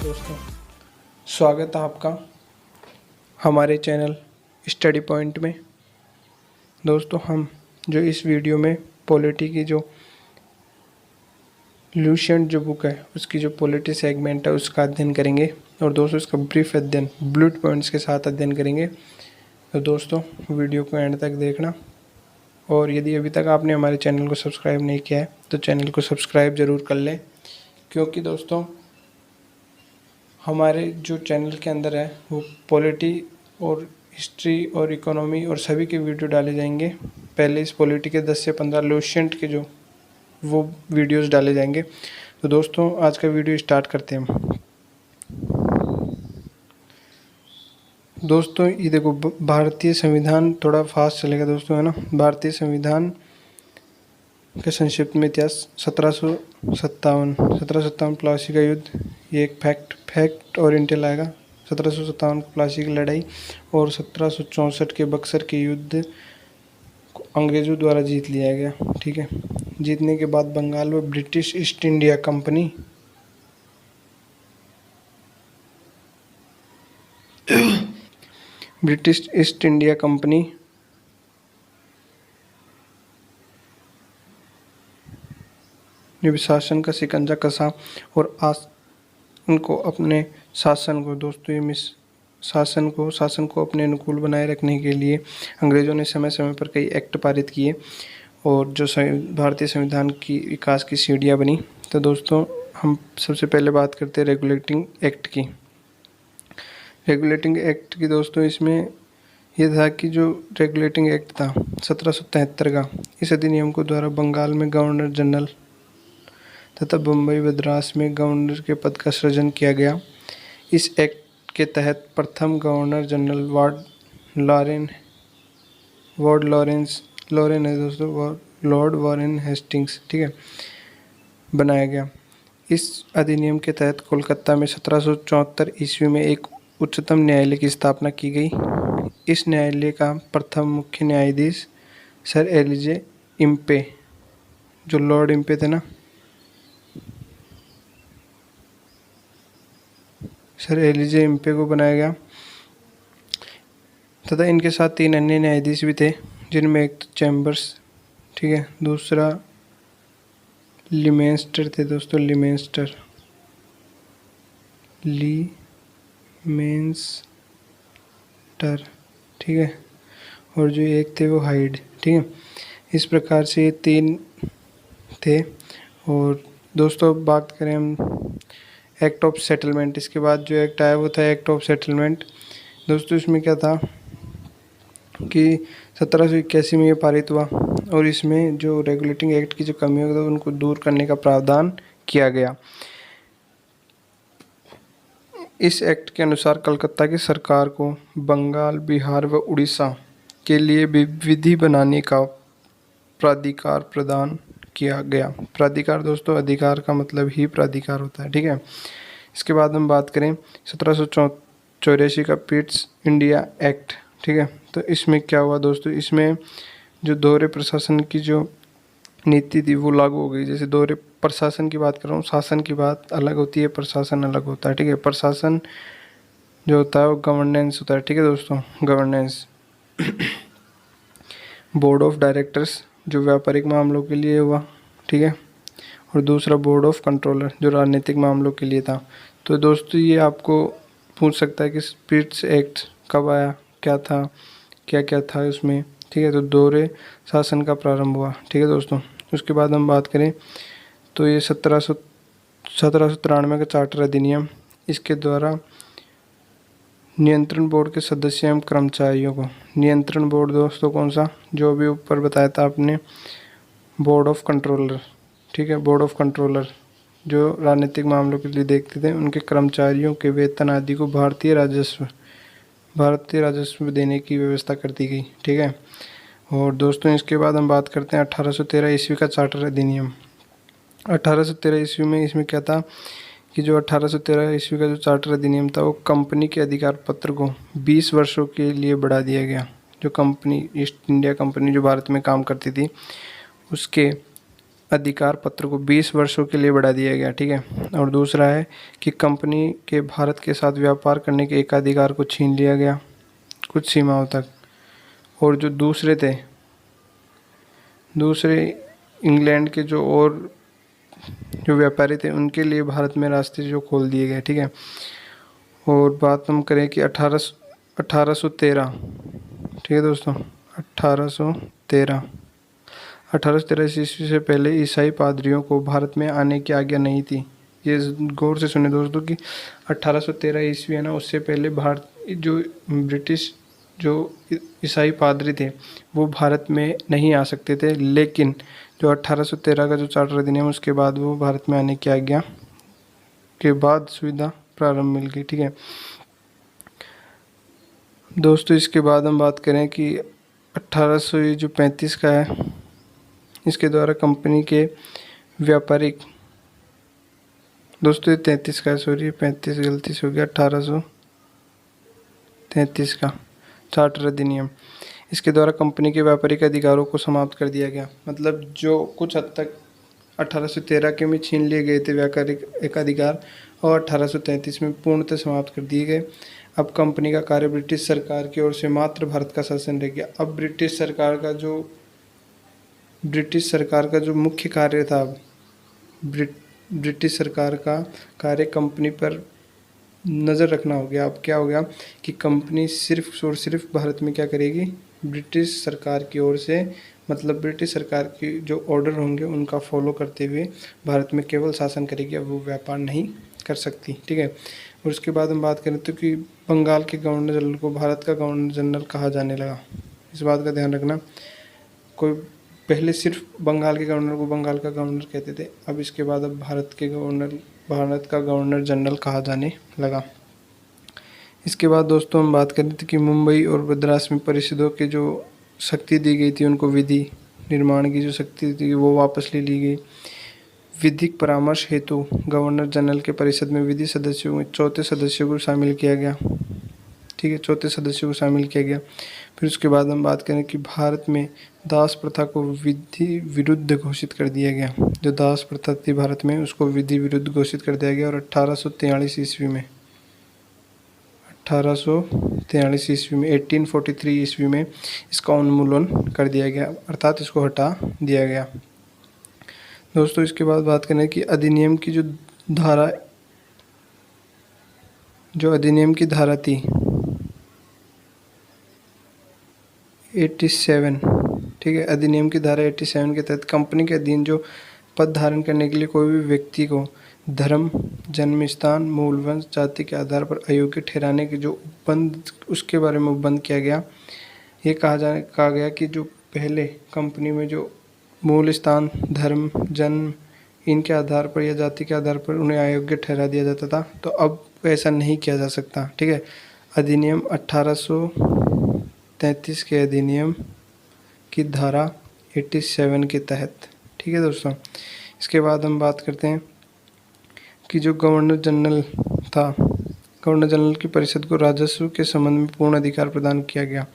दोस्तों, स्वागत है आपका हमारे चैनल स्टडी पॉइंट में। दोस्तों, हम जो इस वीडियो में पॉलिटी की जो लूसेंट जो बुक है उसकी जो पॉलिटी सेगमेंट है उसका अध्ययन करेंगे और दोस्तों इसका ब्रीफ अध्ययन बुलेट पॉइंट्स के साथ अध्ययन करेंगे। तो दोस्तों वीडियो को एंड तक देखना, और यदि अभी तक आपने हमारे चैनल को सब्सक्राइब नहीं किया है तो चैनल को सब्सक्राइब ज़रूर कर लें, क्योंकि दोस्तों हमारे जो चैनल के अंदर है वो पॉलिटी और हिस्ट्री और इकोनॉमी और सभी के वीडियो डाले जाएंगे। पहले इस पॉलिटी के 10 से 15 लूसेंट के जो वो वीडियोस डाले जाएंगे। तो दोस्तों आज का वीडियो स्टार्ट करते हैं हम। दोस्तों ये देखो, भारतीय संविधान थोड़ा फास्ट चलेगा दोस्तों, है ना। भारतीय संविधान के संक्षिप्त में इतिहास 1757 प्लासी का युद्ध, ये एक फैक्ट ओरिएंटल आएगा। 1757 प्लासी की लड़ाई और 1764 के बक्सर के युद्ध को अंग्रेज़ों द्वारा जीत लिया गया। ठीक है, जीतने के बाद बंगाल में British east India company British east India company ने भी शासन का शिकंजा कसा और उनको अपने शासन को दोस्तों ये शासन को अपने अनुकूल बनाए रखने के लिए अंग्रेज़ों ने समय समय पर कई एक्ट पारित किए और जो भारतीय संविधान की विकास की सीढ़ियाँ बनी। तो दोस्तों हम सबसे पहले बात करते हैं रेगुलेटिंग एक्ट की। रेगुलेटिंग एक्ट की दोस्तों इसमें यह था कि जो रेगुलेटिंग एक्ट था 1773 का, इस अधिनियम को द्वारा बंगाल में गवर्नर जनरल तथा बम्बई मद्रास में गवर्नर के पद का सृजन किया गया। इस एक्ट के तहत प्रथम governor general Lord Warren Hastings, ठीक है, बनाया गया। इस अधिनियम के तहत कोलकाता में 1774 ईस्वी में एक उच्चतम न्यायालय की स्थापना की गई। इस न्यायालय का प्रथम मुख्य न्यायाधीश सर एलिजे इम्पे, जो लॉर्ड इम्पे थे ना, सर एलिजे इम्पे को बनाया गया तथा इनके साथ 3 अन्य न्यायाधीश भी थे, जिनमें एक तो चैम्बर्स, ठीक है, दूसरा लिमेंस्टर थे दोस्तों, लिमेंस्टर, ठीक है, और जो एक थे वो हाइड, ठीक है। इस प्रकार से ये 3 थे। और दोस्तों बात करें हम एक्ट ऑफ सेटलमेंट, इसके बाद जो एक्ट आया वो था एक्ट ऑफ सेटलमेंट। दोस्तों इसमें क्या था कि 1781 में ये पारित हुआ और इसमें जो रेगुलेटिंग एक्ट की जो कमियों थी उनको दूर करने का प्रावधान किया गया। इस एक्ट के अनुसार कलकत्ता की सरकार को बंगाल, बिहार व उड़ीसा के लिए विधि बनाने का प्राधिकार प्रदान किया गया। प्राधिकार दोस्तों, अधिकार का मतलब ही प्राधिकार होता है, ठीक है। इसके बाद हम बात करें 1784 का पिट्स इंडिया एक्ट, ठीक है। तो इसमें क्या हुआ दोस्तों, इसमें जो दोहरे प्रशासन की जो नीति थी वो लागू हो गई। जैसे दोहरे प्रशासन की बात कर रहा हूँ, शासन की बात अलग होती है, प्रशासन अलग होता है, ठीक है। प्रशासन जो होता है वो गवर्नेंस होता है, ठीक है दोस्तों, गवर्नेंस। बोर्ड ऑफ डायरेक्टर्स जो व्यापारिक मामलों के लिए हुआ, ठीक है, और दूसरा बोर्ड ऑफ कंट्रोलर जो राजनीतिक मामलों के लिए था। तो दोस्तों ये आपको पूछ सकता है कि पिट्स एक्ट कब आया, क्या था, क्या क्या था उसमें, ठीक है। तो दोहरे शासन का प्रारंभ हुआ, ठीक है दोस्तों। उसके बाद हम बात करें तो ये 1793 का चार्टर अधिनियम, इसके द्वारा नियंत्रण बोर्ड के सदस्य एवं कर्मचारियों को, नियंत्रण बोर्ड दोस्तों कौन सा, जो भी ऊपर बताया था आपने, बोर्ड ऑफ कंट्रोलर, ठीक है, बोर्ड ऑफ कंट्रोलर जो राजनीतिक मामलों के लिए देखते थे, उनके कर्मचारियों के वेतन आदि को भारतीय राजस्व देने की व्यवस्था कर दी गई, ठीक है। और दोस्तों इसके बाद हम बात करते हैं 1813 ईस्वी का चार्टर अधिनियम। 1813 ईस्वी में इसमें क्या था कि जो 1813 ईस्वी का जो चार्टर अधिनियम था वो कंपनी के अधिकार पत्र को 20 वर्षों के लिए बढ़ा दिया गया। जो कंपनी ईस्ट इंडिया कंपनी जो भारत में काम करती थी उसके अधिकार पत्र को 20 वर्षों के लिए बढ़ा दिया गया, ठीक है। और दूसरा है कि कंपनी के भारत के साथ व्यापार करने के एकाधिकार को छीन लिया गया कुछ सीमाओं तक। और जो दूसरे इंग्लैंड के जो व्यापारी थे उनके लिए भारत में रास्ते जो खोल दिए गए, ठीक है। और बात हम करें कि 1813, ठीक है दोस्तों, 1813 ईस्वी से पहले ईसाई पादरियों को भारत में आने की आज्ञा नहीं थी। ये गौर से सुने दोस्तों कि 1813 ईस्वी है ना, उससे पहले भारत जो ब्रिटिश जो ईसाई पादरी थे वो भारत में नहीं आ सकते थे, लेकिन जो 1813 का जो चार्टर अधिनियम उसके बाद वो भारत में आने की आज्ञा के बाद सुविधा प्रारंभ मिल गई, ठीक है दोस्तों। इसके बाद हम बात करें कि 1835 का है, इसके द्वारा कंपनी के व्यापारिक दोस्तों, ये 33 का है, सॉरी 35 गलती से हो गया, 1833 का चार्टर अधिनियम। इसके द्वारा कंपनी के व्यापारिक अधिकारों को समाप्त कर दिया गया। मतलब जो कुछ हद तक 1813 के में छीन लिए गए थे व्यापारिक एकाधिकार, और 1833 में पूर्णतः समाप्त कर दिए गए। अब कंपनी का कार्य ब्रिटिश सरकार की ओर से मात्र भारत का शासन रह गया। अब ब्रिटिश सरकार का जो मुख्य कार्य था, ब्रिटिश सरकार का कार्य कंपनी पर नज़र रखना हो गया। अब क्या हो गया कि कंपनी सिर्फ और सिर्फ भारत में क्या करेगी, ब्रिटिश सरकार की ओर से, मतलब ब्रिटिश सरकार की जो ऑर्डर होंगे उनका फॉलो करते हुए भारत में केवल शासन करेगी। अब वो व्यापार नहीं कर सकती, ठीक है। और उसके बाद हम बात करें तो कि बंगाल के गवर्नर जनरल को भारत का गवर्नर जनरल कहा जाने लगा। इस बात का ध्यान रखना, कोई पहले सिर्फ बंगाल के गवर्नर को बंगाल का गवर्नर कहते थे, अब इसके बाद अब भारत का गवर्नर जनरल कहा जाने लगा। इसके बाद दोस्तों हम बात करें तो कि मुंबई और मद्रास में परिषदों के जो शक्ति दी गई थी, उनको विधि निर्माण की जो शक्ति थी वो वापस ले ली गई। विधिक परामर्श हेतु गवर्नर जनरल के परिषद में विधि सदस्यों में चौथे सदस्यों को शामिल किया गया, ठीक है, चौथे सदस्यों को शामिल किया गया। फिर उसके बाद हम बात करें कि भारत में दास प्रथा को विधि विरुद्ध घोषित कर दिया गया। जो दास प्रथा थी भारत में उसको विधि विरुद्ध घोषित कर दिया गया। और 1843 ईस्वी में 1843 ईस्वी में इसका उन्मूलन कर दिया गया, अर्थात इसको हटा दिया गया दोस्तों। इसके बाद बात करें कि अधिनियम की जो अधिनियम की धारा थी 87, ठीक है, अधिनियम की धारा 87 के तहत कंपनी के अधीन जो पद धारण करने के लिए कोई भी व्यक्ति को धर्म, जन्म स्थान, मूल वंश, जाति के आधार पर अयोग्य ठहराने के जो उपबंध, उसके बारे में उपबंध किया गया। ये कहा गया कि जो पहले कंपनी में जो मूल स्थान, धर्म, जन्म, इनके आधार पर या जाति के आधार पर उन्हें अयोग्य ठहरा दिया जाता था, तो अब ऐसा नहीं किया जा सकता, ठीक है। अधिनियम 1833 के अधिनियम की धारा 87 के तहत, ठीक है दोस्तों। इसके बाद हम बात करते हैं कि जो गवर्नर जनरल था, गवर्नर जनरल की परिषद को राजस्व के संबंध में पूर्ण अधिकार प्रदान किया गया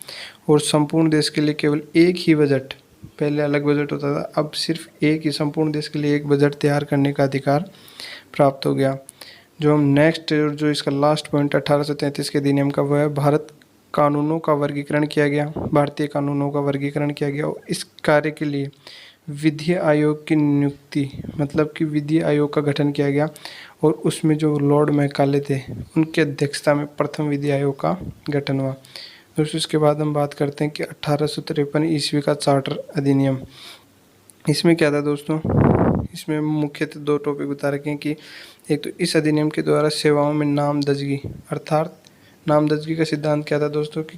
और संपूर्ण देश के लिए केवल एक ही बजट, पहले अलग बजट होता था, अब सिर्फ एक ही, संपूर्ण देश के लिए एक बजट तैयार करने का अधिकार प्राप्त हो गया। जो हम नेक्स्ट जो इसका लास्ट पॉइंट 1833 के अधिनियम का, वह है भारतीय कानूनों का वर्गीकरण किया गया। और इस कार्य के लिए विधि आयोग की नियुक्ति, मतलब कि विधि आयोग का गठन किया गया और उसमें जो लॉर्ड मैकाले थे उनकी अध्यक्षता में प्रथम विधि आयोग का गठन हुआ दोस्तों। इसके बाद हम बात करते हैं कि 1853 ईस्वी का चार्टर अधिनियम। इसमें क्या था दोस्तों, इसमें मुख्यतः दो टॉपिक बता रखे हैं कि एक तो इस अधिनियम के द्वारा सेवाओं में नामदर्जी, अर्थात नामदर्जी का सिद्धांत क्या था दोस्तों कि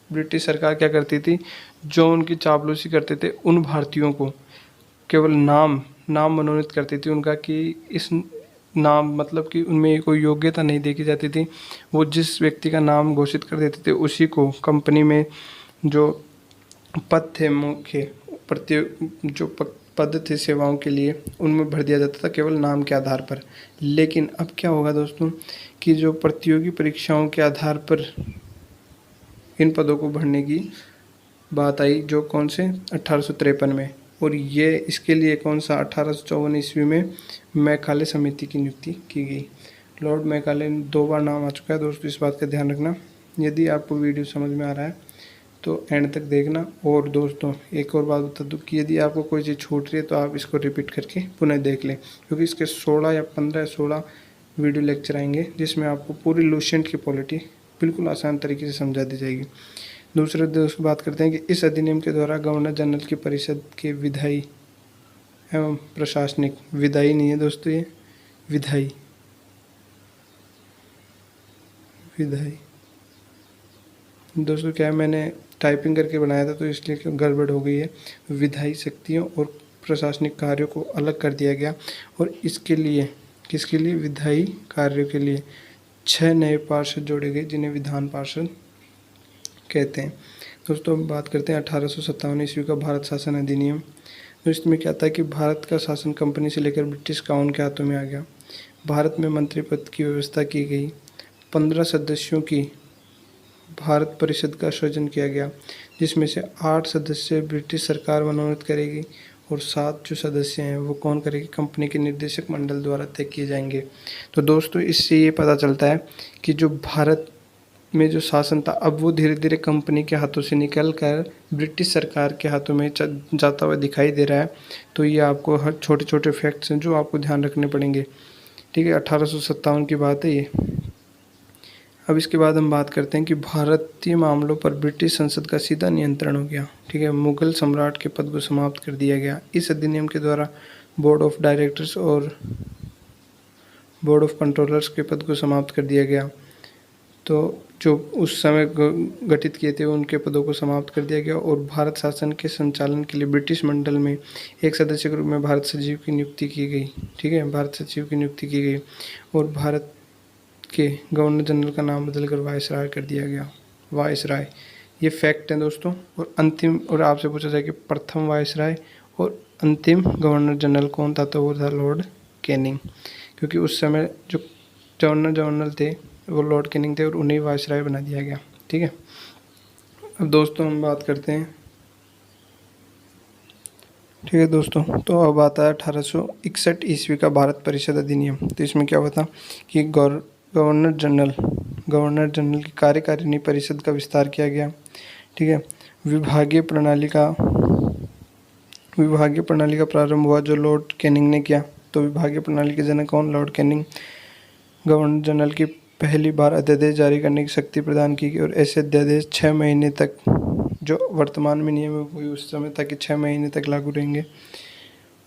ब्रिटिश सरकार क्या करती थी, जो उनकी चापलूसी करते थे उन भारतीयों को केवल नाम मनोनीत करती थी उनका, कि इस नाम मतलब कि उनमें कोई योग्यता नहीं देखी जाती थी। वो जिस व्यक्ति का नाम घोषित कर देते थे उसी को कंपनी में जो पद थे, मुख्य जो पद थे सेवाओं के लिए, उनमें भर दिया जाता था केवल नाम के आधार पर। लेकिन अब क्या होगा दोस्तों कि जो प्रतियोगी परीक्षाओं के आधार पर इन पदों को भरने की बात आई, जो कौन से 1853 में। और ये इसके लिए कौन सा 1854 ईस्वी में मैकाले समिति की नियुक्ति की गई। लॉर्ड मैकाले 2 बार नाम आ चुका है दोस्तों, इस बात का ध्यान रखना। यदि आपको वीडियो समझ में आ रहा है तो एंड तक देखना। और दोस्तों एक और बात बता दूं कि यदि आपको कोई चीज़ छूट रही है तो आप इसको रिपीट करके पुनः देख लें, क्योंकि इसके 16 या 15 या 16 वीडियो लेक्चर आएंगे जिसमें आपको पूरी लुसेंट की पॉलिटी बिल्कुल आसान तरीके से समझा दी जाएगी। दूसरे दोस्त बात करते हैं कि इस अधिनियम के द्वारा गवर्नर जनरल की परिषद के विधायी एवं प्रशासनिक, विधायी नहीं है दोस्तों, ये विधायी विधायी दोस्तों क्या है, मैंने टाइपिंग करके बनाया था तो इसलिए क्यों गड़बड़ हो गई है। विधायी शक्तियों और प्रशासनिक कार्यों को अलग कर दिया गया और इसके लिए किसके लिए, विधायी कार्यों के लिए 6 नए पार्षद जोड़े गए जिन्हें विधान पार्षद कहते हैं। दोस्तों हम बात करते हैं 1857 ईस्वी का भारत शासन अधिनियम। तो इसमें क्या था कि भारत का शासन कंपनी से लेकर ब्रिटिश काउन के हाथों में आ गया। भारत में मंत्री पद की व्यवस्था की गई। 15 सदस्यों की भारत परिषद का सृजन किया गया, जिसमें से 8 सदस्य ब्रिटिश सरकार मनोनीत करेगी और 7 जो सदस्य हैं वो कौन करेगी, कंपनी के निर्देशक मंडल द्वारा तय किए जाएंगे। तो दोस्तों इससे ये पता चलता है कि जो भारत में जो शासन था अब वो धीरे धीरे कंपनी के हाथों से निकल कर ब्रिटिश सरकार के हाथों में जाता हुआ दिखाई दे रहा है। तो ये आपको हर छोटे छोटे फैक्ट्स हैं जो आपको ध्यान रखने पड़ेंगे। ठीक है, 1857 की बात है ये। अब इसके बाद हम बात करते हैं कि भारतीय मामलों पर ब्रिटिश संसद का सीधा नियंत्रण हो गया। ठीक है, मुगल सम्राट के पद को समाप्त कर दिया गया। इस अधिनियम के द्वारा बोर्ड ऑफ डायरेक्टर्स और बोर्ड ऑफ कंट्रोलर्स के पद को समाप्त कर दिया गया। तो जो उस समय गठित किए थे उनके पदों को समाप्त कर दिया गया और भारत शासन के संचालन के लिए ब्रिटिश मंडल में एक सदस्य के रूप में भारत सचिव की नियुक्ति की गई। ठीक है, भारत सचिव की नियुक्ति की गई और भारत के गवर्नर जनरल का नाम बदलकर वायसराय कर दिया गया। वायसराय, ये फैक्ट है दोस्तों। और अंतिम, और आपसे पूछा जाए कि प्रथम वायसराय और अंतिम गवर्नर जनरल कौन था, तो वो था लॉर्ड कैनिंग, क्योंकि उस समय जो गवर्नर जनरल थे वो लॉर्ड कैनिंग थे और उन्हें वायसराय बना दिया गया। ठीक है, अब दोस्तों हम बात करते हैं। ठीक है दोस्तों, तो अब आता है 1861 ईस्वी का भारत परिषद अधिनियम। तो इसमें क्या हुआ था कि गवर्नर जनरल की कार्यकारिणी परिषद का विस्तार किया गया। ठीक है, विभागीय प्रणाली का प्रारंभ हुआ जो लॉर्ड कैनिंग ने किया। तो विभागीय प्रणाली के जनक कौन, लॉर्ड कैनिंग। गवर्नर जनरल की पहली बार अध्यादेश जारी करने की शक्ति प्रदान की गई और ऐसे अध्यादेश 6 महीने तक, जो वर्तमान में नियम है वही उस समय तक 6 महीने तक लागू रहेंगे।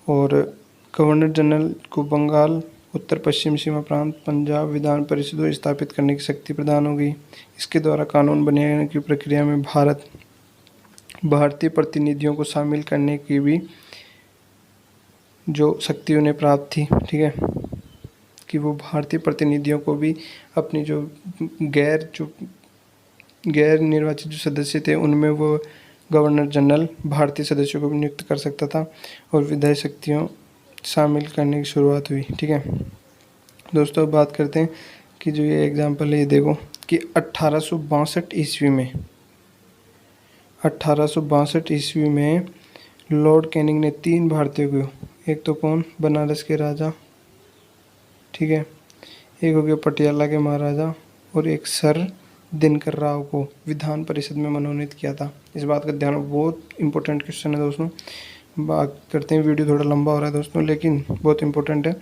और गवर्नर जनरल को बंगाल, उत्तर पश्चिम सीमा प्रांत, पंजाब विधान परिषदों स्थापित करने की शक्ति प्रदान हो गई। इसके द्वारा कानून बनाने की प्रक्रिया में भारतीय प्रतिनिधियों को शामिल करने की भी जो शक्ति उन्हें प्राप्त थी। ठीक है, कि वो भारतीय प्रतिनिधियों को भी अपनी जो गैर निर्वाचित जो सदस्य थे उनमें वो गवर्नर जनरल भारतीय सदस्यों को भी नियुक्त कर सकता था और विधायी शक्तियों शामिल करने की शुरुआत हुई। ठीक है दोस्तों, बात करते हैं कि जो ये एग्जाम्पल है, ये देखो कि 1862 ईस्वी में लॉर्ड कैनिंग ने 3 भारतीयों को, एक तो कौन, बनारस के राजा, ठीक है, एक हो गया पटियाला के महाराजा और एक सर दिनकर राव को विधान परिषद में मनोनीत किया था। इस बात का ध्यान, बहुत इंपॉर्टेंट क्वेश्चन है दोस्तों। बात करते हैं, वीडियो थोड़ा लंबा हो रहा है दोस्तों लेकिन बहुत इंपॉर्टेंट है।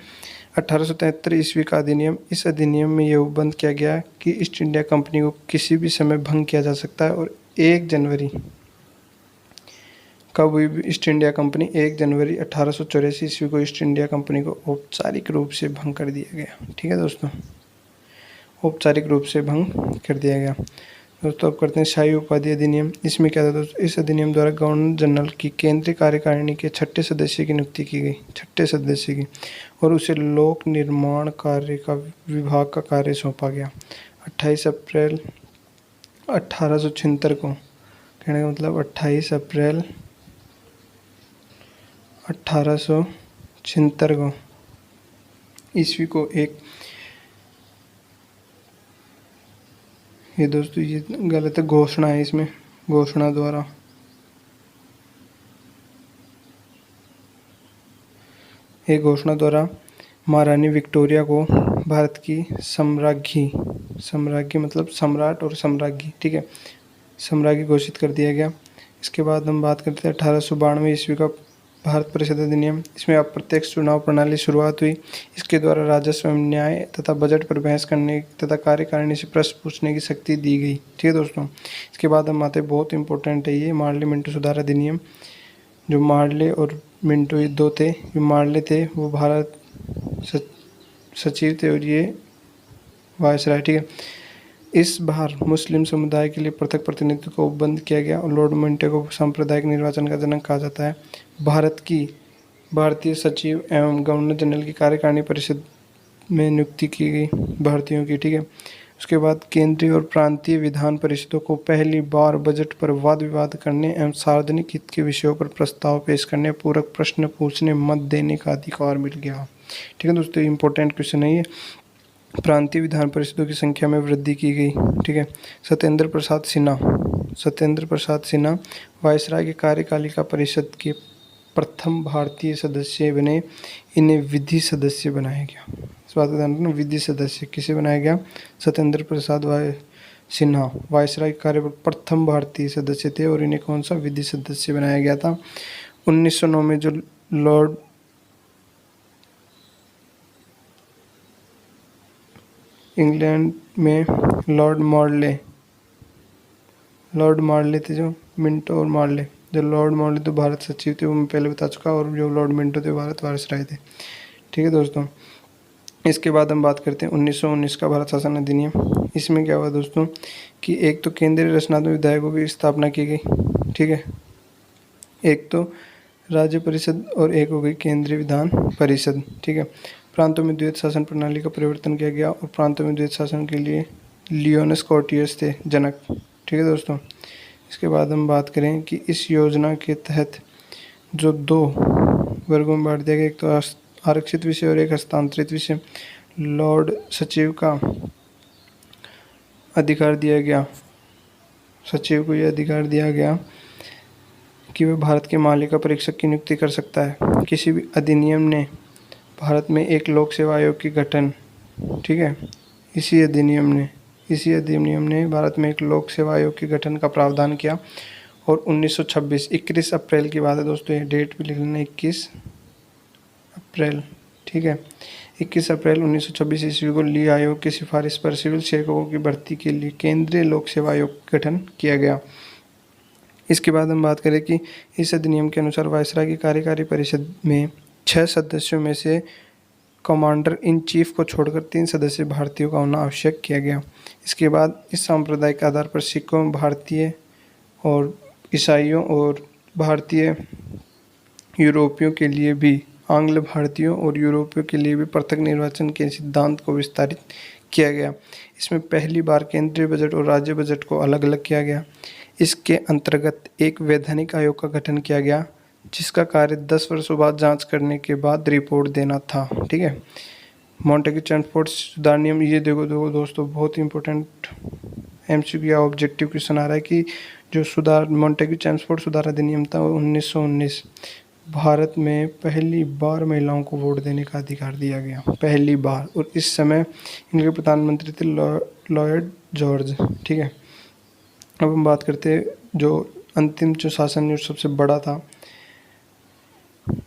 1873 ईस्वी का अधिनियम। इस अधिनियम में यह उपबंध किया गया कि ईस्ट इंडिया कंपनी को किसी भी समय भंग किया जा सकता है और 1 जनवरी कब हुई ईस्ट इंडिया कंपनी, 1 जनवरी 1884 ईस्वी को ईस्ट इंडिया कंपनी को औपचारिक रूप से भंग कर दिया गया। ठीक है दोस्तों, औपचारिक रूप से भंग कर दिया गया। दोस्तों अब करते हैं शाही उपाधि अधिनियम। इसमें क्या था दोस्तों, इस अधिनियम द्वारा गवर्नर जनरल की केंद्रीय कार्यकारिणी के 6ठे सदस्य की नियुक्ति की गई, 6ठे सदस्य की, और उसे लोक निर्माण कार्य का विभाग का कार्य सौंपा गया। 28 अप्रैल 1876 को, कहने का मतलब 28 अप्रैल 1876 को ईस्वी को एक, ये दोस्तों ये गलत है, घोषणा है इसमें, घोषणा द्वारा एक घोषणा द्वारा महारानी विक्टोरिया को भारत की सम्राज्ञी मतलब सम्राट और सम्राज्ञी, ठीक है, सम्राज्ञी घोषित कर दिया गया। इसके बाद हम बात करते हैं 1892 ईस्वी का भारत परिषद अधिनियम। इसमें अप्रत्यक्ष चुनाव प्रणाली शुरुआत हुई। इसके द्वारा राजस्व एवं न्याय तथा बजट पर बहस करने तथा कार्यकारिणी से प्रश्न पूछने की शक्ति दी गई। ठीक है दोस्तों। इसके बाद हम आते हैं, बहुत इंपॉर्टेंट है ये, मार्ले मिंटो सुधार अधिनियम। जो मार्ले और मिंटो ये दो थे। जो मार्ले थे वो भारत सचिव थे और ये वायसराय। ठीक है। इस बार मुस्लिम समुदाय के लिए पृथक प्रतिनिधित्व को बंद किया गया और लॉर्ड मिंटो को सांप्रदायिक निर्वाचन का जनक कहा जाता है। भारतीय सचिव एवं गवर्नर जनरल की कार्यकारिणी परिषद में नियुक्ति की गई भारतीयों की। ठीक है। उसके बाद केंद्रीय और प्रांतीय विधान परिषदों को पहली बार बजट पर वाद विवाद करने एवं सार्वजनिक हित के विषयों पर प्रस्ताव पेश करने, पूरक प्रश्न पूछने, मत देने का अधिकार मिल गया। ठीक है दोस्तों, इंपॉर्टेंट क्वेश्चन है ये। प्रांतीय विधान परिषदों की संख्या में वृद्धि की गई। ठीक है। सत्येंद्र प्रसाद सिन्हा वायसराय की कार्यपालिका परिषद के प्रथम भारतीय सदस्य बने। इन्हें विधि सदस्य बनाया गया। इस बात का ध्यान रखना, विधि सदस्य किसे बनाया गया? सत्येंद्र प्रसाद सिन्हा वायसराय कार्य प्रथम भारतीय सदस्य थे और इन्हें कौन सा विधि सदस्य बनाया गया था? 1909 में जो इंग्लैंड में लॉर्ड मार्ले थे, जो मिंटो और मार्ले। जो लॉर्ड मार्ले तो भारत सचिव थे, वो मैं पहले बता चुका, और जो लॉर्ड मिंटो थे भारत वायसराय थे। ठीक है दोस्तों। इसके बाद हम बात करते हैं 1919 का भारत शासन अधिनियम। इसमें क्या हुआ दोस्तों कि एक तो केंद्रीय रचनात्मक विधायकों की स्थापना की गई। ठीक है। एक तो राज्य परिषद और एक हो गई केंद्रीय विधान परिषद। ठीक है। प्रांतों में द्वैत शासन प्रणाली का परिवर्तन किया गया और प्रांतों में द्वैत शासन के लिए लियोनस कॉर्टियस थे जनक। ठीक है दोस्तों। इसके बाद हम बात करें कि इस योजना के तहत जो दो वर्गों में बांट दिया गया, एक तो आरक्षित विषय और एक हस्तांतरित विषय। लॉर्ड सचिव का अधिकार दिया गया, सचिव को यह अधिकार दिया गया कि वह भारत के मालिका परीक्षक की नियुक्ति कर सकता है। किसी भी अधिनियम ने भारत में एक लोक सेवा आयोग की गठन, ठीक है, इसी अधिनियम ने भारत में एक लोक सेवा आयोग के गठन का प्रावधान किया। और 1926 21 अप्रैल की बात है दोस्तों, ये डेट भी लिख लेना, 21 अप्रैल। ठीक है। 21 अप्रैल 1926 ईस्वी को ली आयोग की सिफारिश पर सिविल सेवकों की भर्ती के लिए केंद्रीय लोक सेवा आयोग का गठन किया गया। इसके बाद हम बात करें कि इस अधिनियम के अनुसार वायसराय की कार्यकारी परिषद में 6 सदस्यों में से कमांडर इन चीफ को छोड़कर 3 सदस्य भारतीयों का होना आवश्यक किया गया। इसके बाद इस सांप्रदायिक आधार पर सिखों, भारतीय और ईसाइयों और भारतीय यूरोपियों के लिए भी, आंग्ल भारतीयों और यूरोपियों के लिए भी पृथक निर्वाचन के सिद्धांत को विस्तारित किया गया। इसमें पहली बार केंद्रीय बजट और राज्य बजट को अलग अलग किया गया। इसके अंतर्गत एक वैधानिक आयोग का गठन किया गया जिसका कार्य 10 वर्षों बाद जांच करने के बाद रिपोर्ट देना था। ठीक है। मॉन्टेग्यू चैम्सफोर्ड सुधार नियम, ये देखो दोस्तों, बहुत इंपॉर्टेंट एमसीक्यू या ऑब्जेक्टिव क्वेश्चन आ रहा है कि जो मॉन्टेग्यू चैम्सफोर्ड सुधार अधिनियम था वो 1919 भारत में पहली बार महिलाओं को वोट देने का अधिकार दिया गया, पहली बार। और इस समय इनके प्रधानमंत्री थे लॉर्ड जॉर्ज। ठीक है। अब हम बात करते हैं जो अंतिम जो शासन जो सबसे बड़ा था,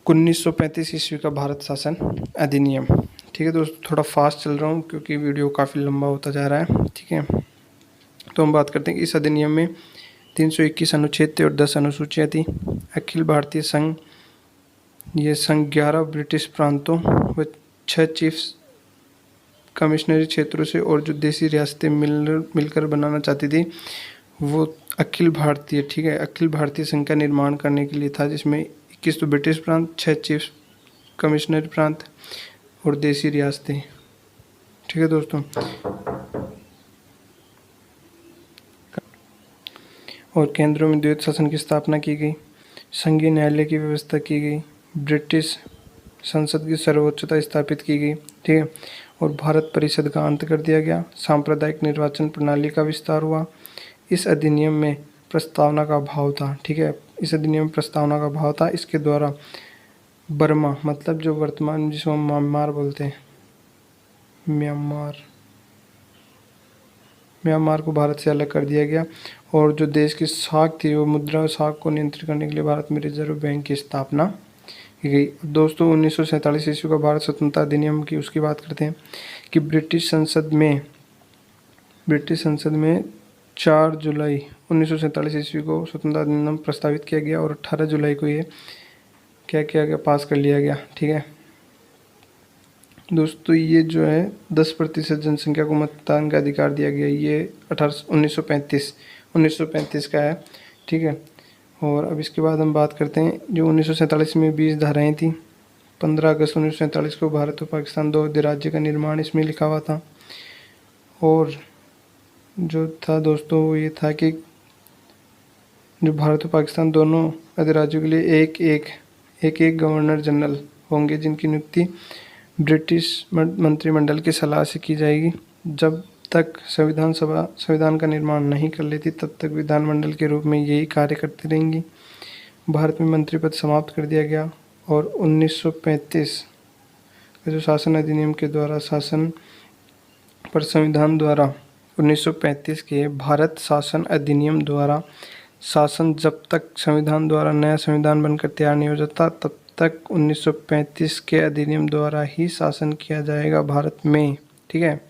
1935 ईस्वी का भारत शासन अधिनियम। ठीक है दोस्तों, थोड़ा फास्ट चल रहा हूँ क्योंकि वीडियो काफ़ी लंबा होता जा रहा है। ठीक है। तो हम बात करते हैं कि इस अधिनियम में 321 अनुच्छेद थे और 10 अनुसूचियाँ थी। अखिल भारतीय संघ, ये संघ 11 ब्रिटिश प्रांतों व 6 चीफ कमिश्नरी क्षेत्रों से और जो देसी रियासतें मिलकर बनाना चाहती थी वो अखिल भारतीय, ठीक है, अखिल भारतीय संघ का निर्माण करने के लिए था, जिसमें 21 तो ब्रिटिश प्रांत, 6 चीफ कमिश्नरी प्रांत और देसी रियासतें। ठीक है दोस्तों। और केंद्रों में द्वैत शासन की स्थापना की गई, संघीय न्यायालय की व्यवस्था की गई, ब्रिटिश संसद की सर्वोच्चता स्थापित की गई। ठीक है। और भारत परिषद का अंत कर दिया गया। सांप्रदायिक निर्वाचन प्रणाली का विस्तार हुआ। इस अधिनियम में प्रस्तावना का भाव था। ठीक है। इस अधिनियम में प्रस्तावना का भाव था। इसके द्वारा बर्मा मतलब जो वर्तमान जिसको हम म्यांमार बोलते हैं, म्यांमार को भारत से अलग कर दिया गया। और जो देश की साख थी वो मुद्रा साख को नियंत्रित करने के लिए भारत में रिजर्व बैंक की स्थापना की गई। दोस्तों 1947 ईस्वी का भारत स्वतंत्रता अधिनियम की उसकी बात करते हैं कि ब्रिटिश संसद में 4 जुलाई 1947 ईस्वी को स्वतंत्रता अधिनियम प्रस्तावित किया गया और 18 जुलाई को ये क्या किया गया, पास कर लिया गया। ठीक है दोस्तों, ये जो है 10% जनसंख्या को मतदान का अधिकार दिया गया, ये 1935 का है। ठीक है, और अब इसके बाद हम बात करते हैं जो 1947 में 20 धाराएं थी। 15 अगस्त 1947 को भारत और पाकिस्तान 2 अधिराज्य का निर्माण इसमें लिखा हुआ था। और जो था दोस्तों वो ये था कि जो भारत और पाकिस्तान दोनों अधिराज्यों के लिए एक गवर्नर जनरल होंगे, जिनकी नियुक्ति ब्रिटिश मंत्रिमंडल की सलाह से की जाएगी। जब तक संविधान का निर्माण नहीं कर लेती तब तक विधानमंडल के रूप में यही कार्य करती रहेंगी। भारत में मंत्री पद समाप्त कर दिया गया और 1935 का जो शासन अधिनियम के द्वारा शासन पर संविधान द्वारा 1935 के भारत शासन अधिनियम द्वारा शासन जब तक संविधान द्वारा नया संविधान बनकर तैयार नहीं हो जाता तब तक 1935 के अधिनियम द्वारा ही शासन किया जाएगा भारत में। ठीक है,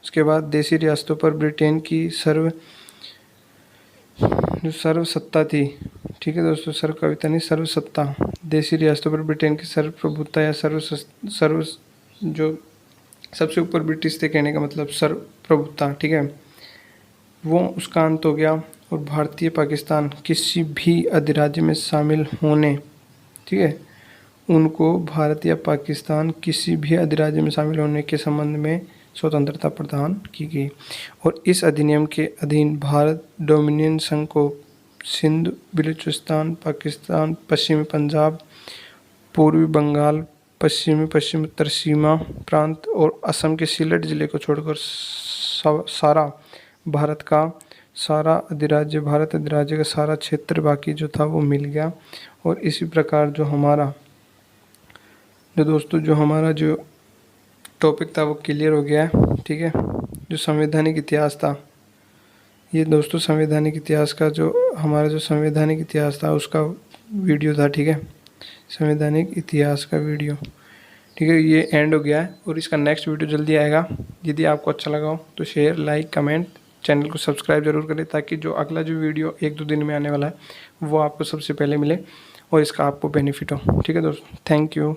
उसके बाद देशी रियासतों पर ब्रिटेन की सर्वसत्ता थी। ठीक है दोस्तों, सर्व कविता नहीं, सर्वसत्ता। देशी रियासतों पर ब्रिटेन की सर्वप्रभुता या सर्व जो सबसे ऊपर ब्रिटिश थे, कहने का मतलब सर्वप्रभुता। ठीक है, वो उसका अंत हो गया और भारतीय पाकिस्तान किसी भी अधिराज्य में शामिल होने, ठीक है, उनको भारत या पाकिस्तान किसी भी अधिराज्य में शामिल होने के संबंध में स्वतंत्रता प्रदान की गई। और इस अधिनियम के अधीन भारत डोमिनियन संघ को सिंध, बलूचिस्तान, पाकिस्तान, पश्चिमी पंजाब, पूर्वी बंगाल, पश्चिम उत्तर सीमा प्रांत और असम के सिलट जिले को छोड़कर सारा भारत अधिराज्य का सारा क्षेत्र बाकी जो था वो मिल गया। और इसी प्रकार जो हमारा जो टॉपिक था वो क्लियर हो गया है। ठीक है, जो संवैधानिक इतिहास था, ये दोस्तों संवैधानिक इतिहास का जो हमारा जो संवैधानिक इतिहास था उसका वीडियो था। ठीक है, संवैधानिक इतिहास का वीडियो। ठीक है, ये एंड हो गया है और इसका नेक्स्ट वीडियो जल्दी आएगा। यदि आपको अच्छा लगा हो तो शेयर, लाइक, कमेंट, चैनल को सब्सक्राइब जरूर करें ताकि जो अगला जो वीडियो 1-2 दिन में आने वाला है वो आपको सबसे पहले मिले और इसका आपको बेनिफिट हो। ठीक है दोस्तों, थैंक यू।